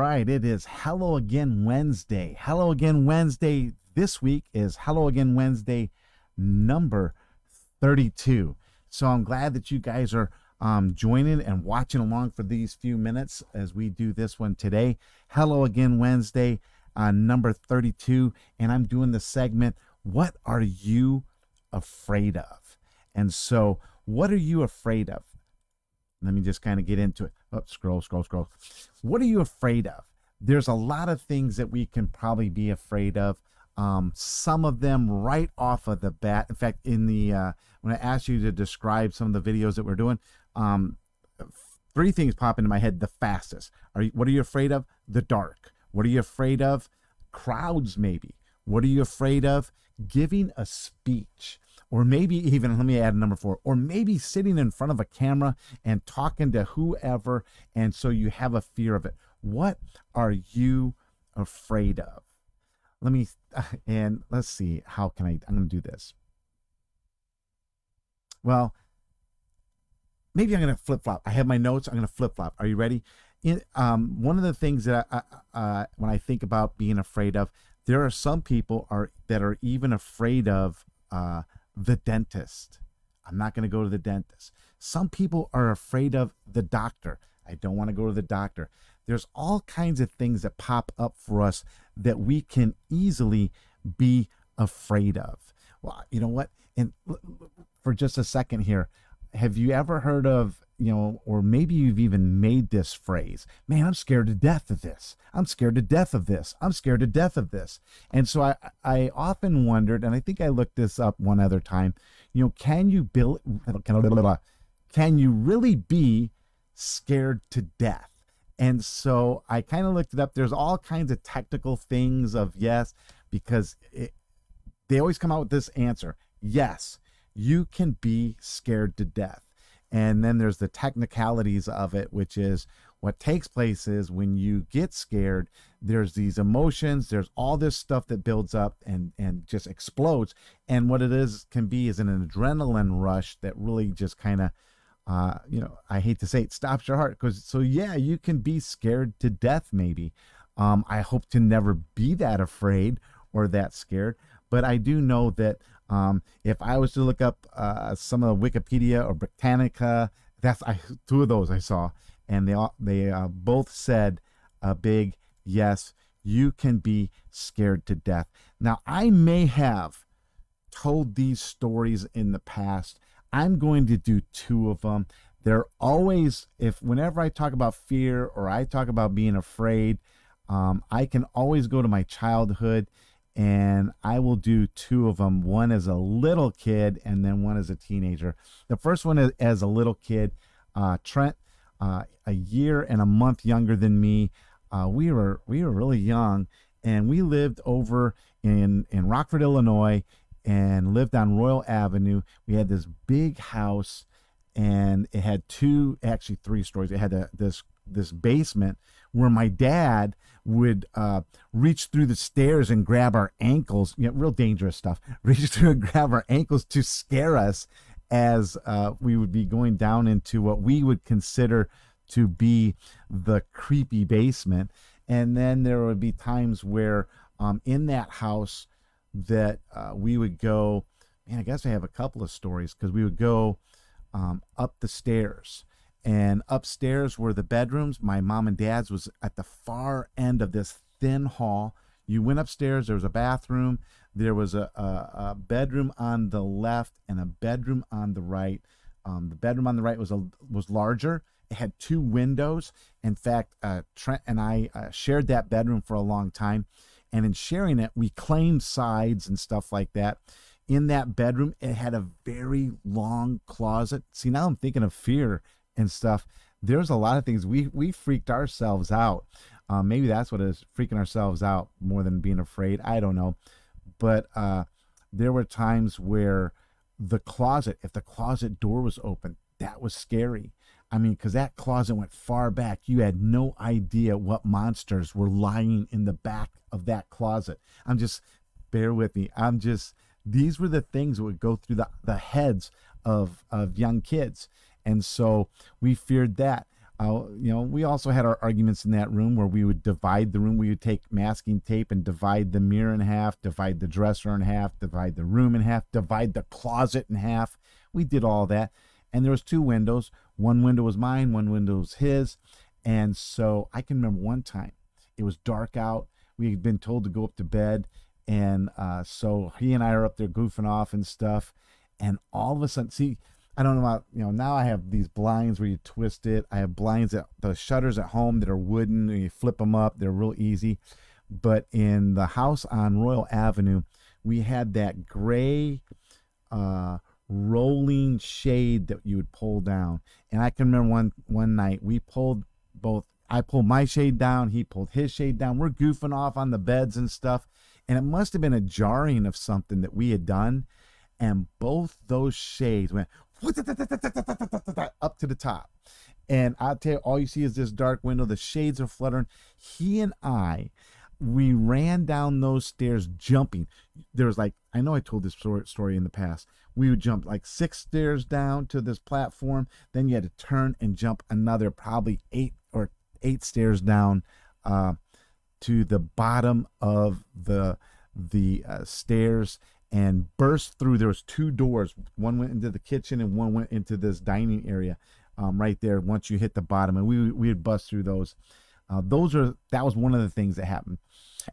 right, it is Hello Again Wednesday. Hello Again Wednesday this week is Hello Again Wednesday number 32. So I'm glad that you guys are joining and watching along for these few minutes as we do this one today. Hello Again Wednesday number 32, and I'm doing the segment, What Are You Afraid Of? And so, what are you afraid of? Let me just kind of get into it. Oh, scroll. What are you afraid of? There's a lot of things that we can probably be afraid of. Some of them right off of the bat. In fact, in the when I asked you to describe some of the videos that we're doing, three things pop into my head the fastest. What are you afraid of? The dark. What are you afraid of? Crowds, maybe. What are you afraid of? Giving a speech. Or maybe even, let me add number 4, or maybe sitting in front of a camera and talking to whoever, and so you have a fear of it. What are you afraid of? Let's see, how can I'm going to do this. Well, maybe I'm going to flip-flop. I have my notes, I'm going to flip-flop. Are you ready? One of the things that when I think about being afraid of, there are some people that are even afraid of the dentist. I'm not going to go to the dentist. Some people are afraid of the doctor. I don't want to go to the doctor. There's all kinds of things that pop up for us that we can easily be afraid of. Well, you know what? And for just a second here, have you ever heard of, or maybe you've even made this phrase, man, I'm scared to death of this. I'm scared to death of this. I'm scared to death of this. And so I often wondered, and I think I looked this up one other time, can you really be scared to death? And so I kind of looked it up. There's all kinds of technical things of yes, because they always come out with this answer. Yes, you can be scared to death. And then there's the technicalities of it, which is what takes place is when you get scared, there's these emotions, there's all this stuff that builds up and just explodes. And what it can be is an adrenaline rush that really just kind of, I hate to say it, stops your heart. So yeah, you can be scared to death maybe. I hope to never be that afraid or that scared. But I do know that if I was to look up some of the Wikipedia or Britannica, two of those I saw, and they both said a big yes, you can be scared to death. Now, I may have told these stories in the past. I'm going to do 2 of them. They're always, whenever I talk about fear or I talk about being afraid, I can always go to my childhood, and I will do 2 of them, one as a little kid and then one as a teenager. The first one is as a little kid. Trent, a year and a month younger than me. We were really young, and we lived over in Rockford, Illinois, and lived on Royal Avenue. We had this big house, and it had 3 stories. It had this basement where my dad would reach through the stairs and grab our ankles, real dangerous stuff, reach through and grab our ankles to scare us as we would be going down into what we would consider to be the creepy basement. And then there would be times where in that house that we would go, man, I guess I have a couple of stories, because we would go up the stairs. And upstairs were the bedrooms. My mom and dad's was at the far end of this thin hall. You went upstairs, there was a bathroom, there was a bedroom on the left and a bedroom on the right. The bedroom on the right was larger. It had 2 windows. In fact, Trent and I shared that bedroom for a long time. And in sharing it, we claimed sides and stuff like that. In that bedroom, it had a very long closet. See, now I'm thinking of fear and stuff. There's a lot of things we freaked ourselves out. Maybe that's what it is, freaking ourselves out more than being afraid. I don't know. But there were times where if the closet door was open, that was scary. I mean, because that closet went far back. You had no idea what monsters were lying in the back of that closet. Bear with me. These were the things that would go through the heads of young kids. And so we feared that. We also had our arguments in that room where we would divide the room. We would take masking tape and divide the mirror in half, divide the dresser in half, divide the room in half, divide the closet in half. We did all that. And there was 2 windows. One window was mine, one window was his. And so I can remember one time it was dark out. We had been told to go up to bed. And so he and I are up there goofing off and stuff. And all of a sudden, see, I don't know about, now I have these blinds where you twist it. I have blinds the shutters at home that are wooden and you flip them up. They're real easy. But in the house on Royal Avenue, we had that gray rolling shade that you would pull down. And I can remember one night we pulled both. I pulled my shade down. He pulled his shade down. We're goofing off on the beds and stuff. And it must have been a jarring of something that we had done. And both those shades went up to the top. And I'll tell you, all you see is this dark window. The shades are fluttering. He and we ran down those stairs jumping. There was I know I told this story in the past. We would jump 6 stairs down to this platform. Then you had to turn and jump another probably 8 stairs down to the bottom of the stairs and burst through. There was 2 doors. One went into the kitchen and one went into this dining area right there once you hit the bottom. And we would bust through those. That was one of the things that happened.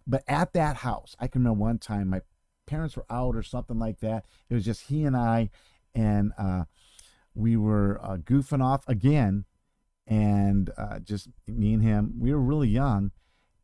But at that house, I can remember one time my parents were out or something like that. It was just he and I, and we were goofing off again, and just me and him. We were really young,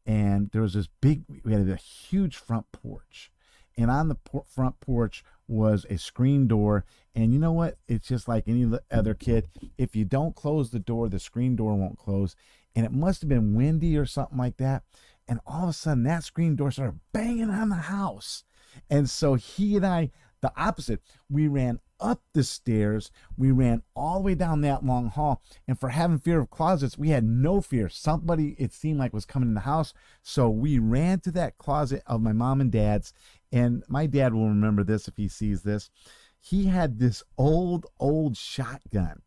and there was we had a huge front porch, and on the front porch was a screen door. And you know what? It's just like any other kid. If you don't close the door, the screen door won't close. And it must have been windy or something like that. And all of a sudden, that screen door started banging on the house. And so he and I, the opposite, we ran up the stairs. We ran all the way down that long hall. And for having fear of closets, we had no fear. Somebody, it seemed like, was coming in the house. So we ran to that closet of my mom and dad's. And my dad will remember this if he sees this. He had this old shotgun.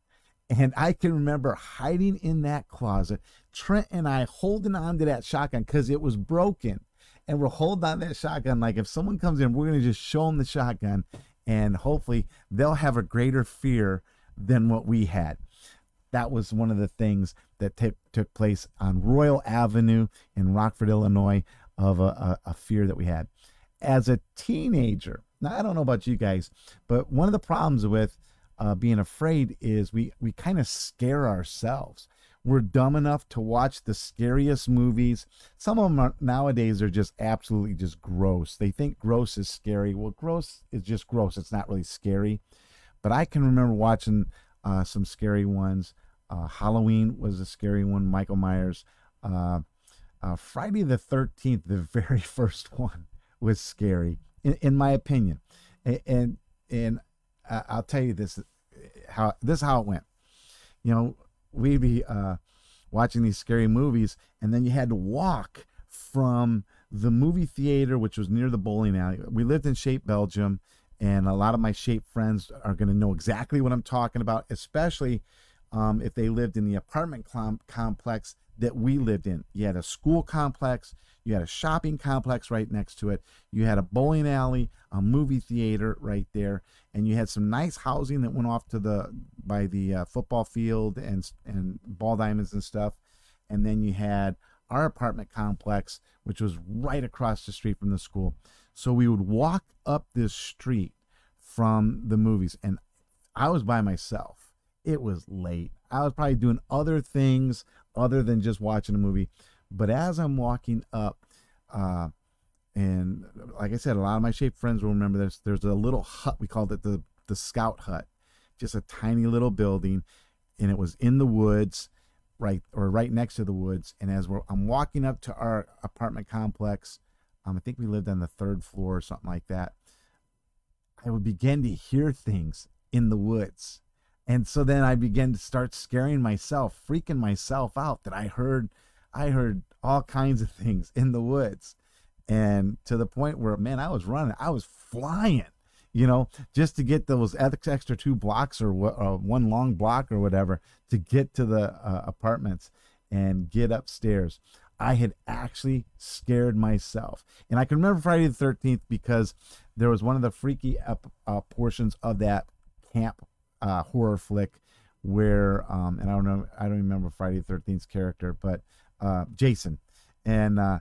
And I can remember hiding in that closet, Trent and I holding on to that shotgun because it was broken. And we're holding on to that shotgun like if someone comes in, we're going to just show them the shotgun. And hopefully they'll have a greater fear than what we had. That was one of the things that took place on Royal Avenue in Rockford, Illinois, of a fear that we had. As a teenager, now I don't know about you guys, but one of the problems with being afraid is we kind of scare ourselves. We're dumb enough to watch the scariest movies. Some of them nowadays are just absolutely just gross. They think gross is scary. Well, gross is just gross. It's not really scary. But I can remember watching some scary ones. Halloween was a scary one. Michael Myers. Friday the 13th, the very first one, was scary, in my opinion. And I'll tell you this is how it went. We'd be watching these scary movies, and then you had to walk from the movie theater, which was near the bowling alley. We lived in Shape, Belgium, and a lot of my Shape friends are going to know exactly what I'm talking about, especially if they lived in the apartment complex that we lived in. You had a school complex, you had a shopping complex right next to it, you had a bowling alley, a movie theater right there, and you had some nice housing that went off to by the football field and ball diamonds and stuff. And then you had our apartment complex, which was right across the street from the school. So we would walk up this street from the movies, and I was by myself. It was late. I was probably doing other things other than just watching a movie. But as I'm walking up, and like I said, a lot of my Shape friends will remember this. There's a little hut. We called it the Scout Hut. Just a tiny little building. And it was in the woods, right next to the woods. And as I'm walking up to our apartment complex, I think we lived on the 3rd floor or something like that. I would begin to hear things in the woods. And so then I began to start scaring myself, freaking myself out that I heard all kinds of things in the woods. And to the point where, man, I was running, I was flying. you know, just to get those extra 2 blocks or one long block or whatever to get to the apartments and get upstairs. I had actually scared myself. And I can remember Friday the 13th because there was one of the freaky portions of that camp horror flick where, and I don't remember Friday the 13th's character, but Jason. And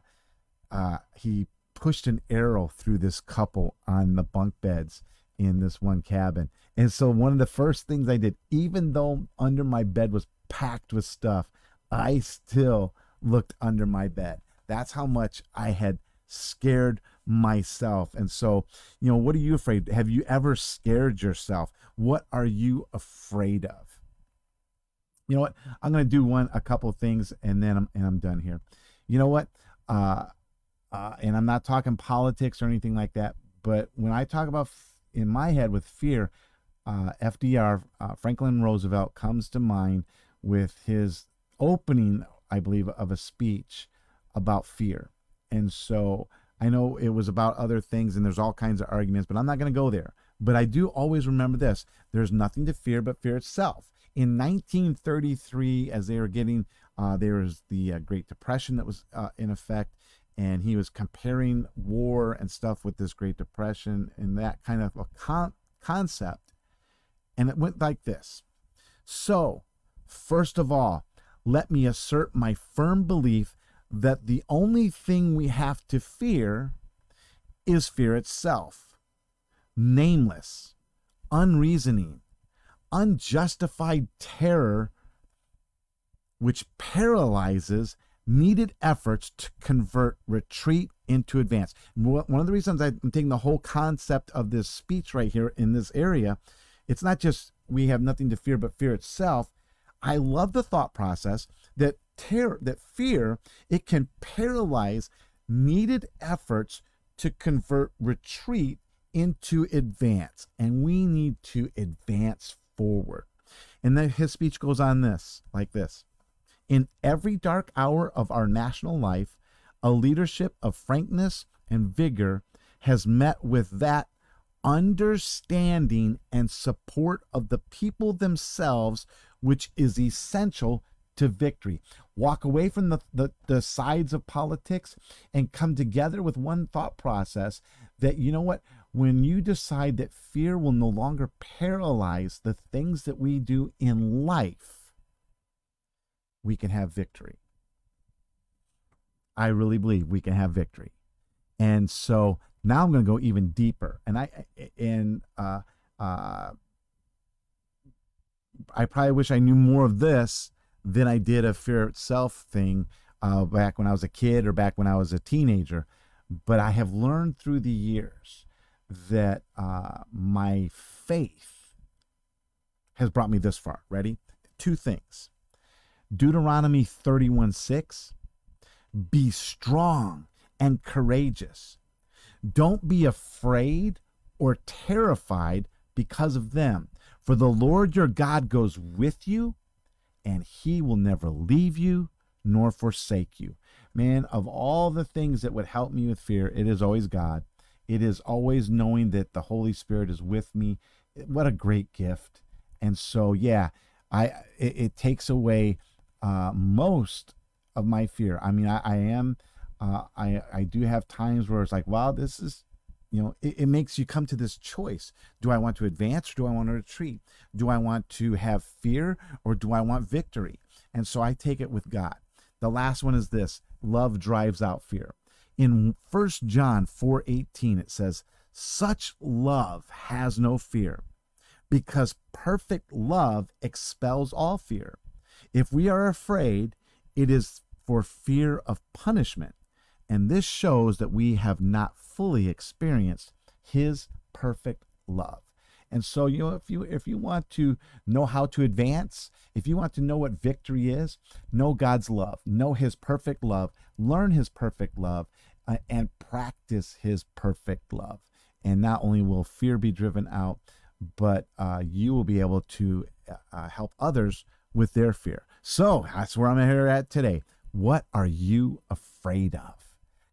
he pushed an arrow through this couple on the bunk beds in this one cabin. And so one of the first things I did, even though under my bed was packed with stuff, I still looked under my bed. That's how much I had scared myself. And so, you know, what are you afraid? Have you ever scared yourself? What are you afraid of? You know what? I'm going to do a couple of things and then I'm done here. You know what? And I'm not talking politics or anything like that, but when I talk about in my head with fear, FDR, Franklin Roosevelt, comes to mind with his opening, I believe, of a speech about fear. And so I know it was about other things and there's all kinds of arguments, but I'm not going to go there. But I do always remember this: there's nothing to fear but fear itself. In 1933, as they were getting, there was the Great Depression that was in effect, and he was comparing war and stuff with this Great Depression and that kind of a concept. And it went like this: so, first of all, let me assert my firm belief that the only thing we have to fear is fear itself. Nameless, unreasoning, unjustified terror which paralyzes needed efforts to convert retreat into advance. One of the reasons I'm taking the whole concept of this speech right here in this area, it's not just we have nothing to fear but fear itself. I love the thought process that fear, it can paralyze needed efforts to convert retreat into advance, and we need to advance forward. And then his speech goes on like this: in every dark hour of our national life, a leadership of frankness and vigor has met with that understanding and support of the people themselves, which is essential to victory. Walk away from the sides of politics and come together with one thought process that, you know what, when you decide that fear will no longer paralyze the things that we do in life, we can have victory. I really believe we can have victory. And so now I'm going to go even deeper. And I probably wish I knew more of this than I did of fear itself thing back when I was a kid or back when I was a teenager. But I have learned through the years that my faith has brought me this far. Ready? 2 things. Deuteronomy 31:6. Be strong and courageous. Don't be afraid or terrified because of them. For the Lord your God goes with you, and he will never leave you nor forsake you. Man, of all the things that would help me with fear, it is always God. It is always knowing that the Holy Spirit is with me. What a great gift. And so, yeah, it takes away most of my fear. I mean, I do have times where it's like, wow, this is, you know, it makes you come to this choice. Do I want to advance or do I want to retreat? Do I want to have fear or do I want victory? And so I take it with God. The last one is this: love drives out fear. In 1 John 4:18, it says, such love has no fear, because perfect love expels all fear. If we are afraid, it is for fear of punishment. And this shows that we have not fully experienced his perfect love. And so, you know, if you want to know how to advance, if you want to know what victory is, know God's love, know his perfect love, learn his perfect love, and practice his perfect love. And not only will fear be driven out, but you will be able to help others with their fear. So that's where I'm here at today. What are you afraid of?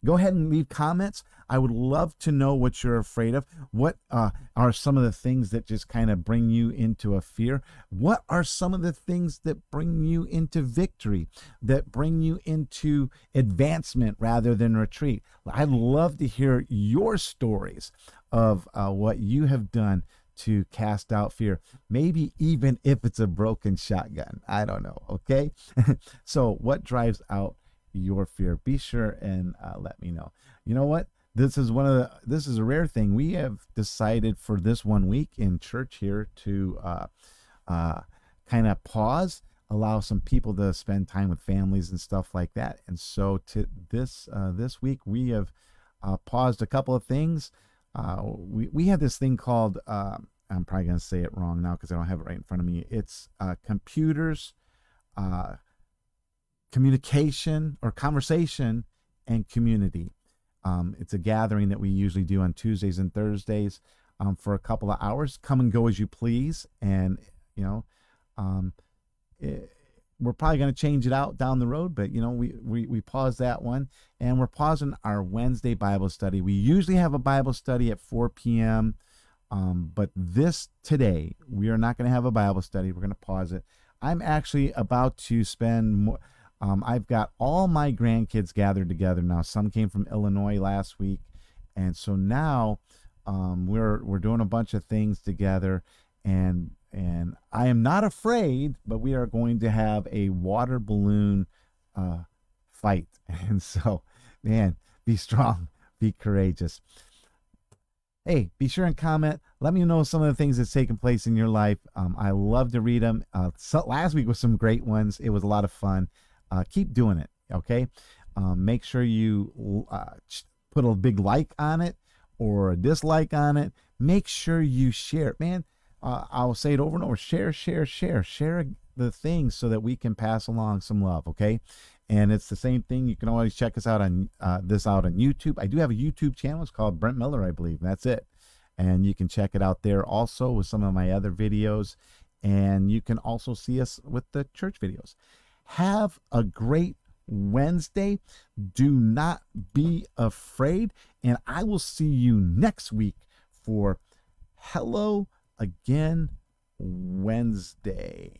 Go ahead and leave comments. I would love to know what you're afraid of. What are some of the things that just kind of bring you into a fear? What are some of the things that bring you into victory, that bring you into advancement rather than retreat? I'd love to hear your stories of what you have done to cast out fear, maybe even if it's a broken shotgun. I don't know. Okay. So what drives out your fear? Be sure and let me know. You know what? This is a rare thing. We have decided for this 1 week in church here to kind of pause, allow some people to spend time with families and stuff like that. And so to this week we have paused a couple of things. We have this thing called I'm probably going to say it wrong now because I don't have it right in front of me. It's computers, communication or conversation, and community. It's a gathering that we usually do on Tuesdays and Thursdays for a couple of hours. Come and go as you please. And, we're probably going to change it out down the road, but we paused that one, and we're pausing our Wednesday Bible study. We usually have a Bible study at 4 p.m. But today we are not going to have a Bible study. We're going to pause it. I'm actually about to spend more. I've got all my grandkids gathered together now. Some came from Illinois last week, and so now we're doing a bunch of things together, and I am not afraid, but we are going to have a water balloon fight. And so, man, be strong, be courageous. Hey, be sure and comment. Let me know some of the things that's taken place in your life. I love to read them. Last week was some great ones. It was a lot of fun. Keep doing it, okay? Make sure you put a big like on it or a dislike on it. Make sure you share it. Man, I'll say it over and over. Share the things so that we can pass along some love, okay? And it's the same thing. You can always check us out on YouTube. I do have a YouTube channel. It's called Brent Miller, I believe. That's it. And you can check it out there also with some of my other videos. And you can also see us with the church videos. Have a great Wednesday. Do not be afraid. And I will see you next week for Hello Again Wednesday.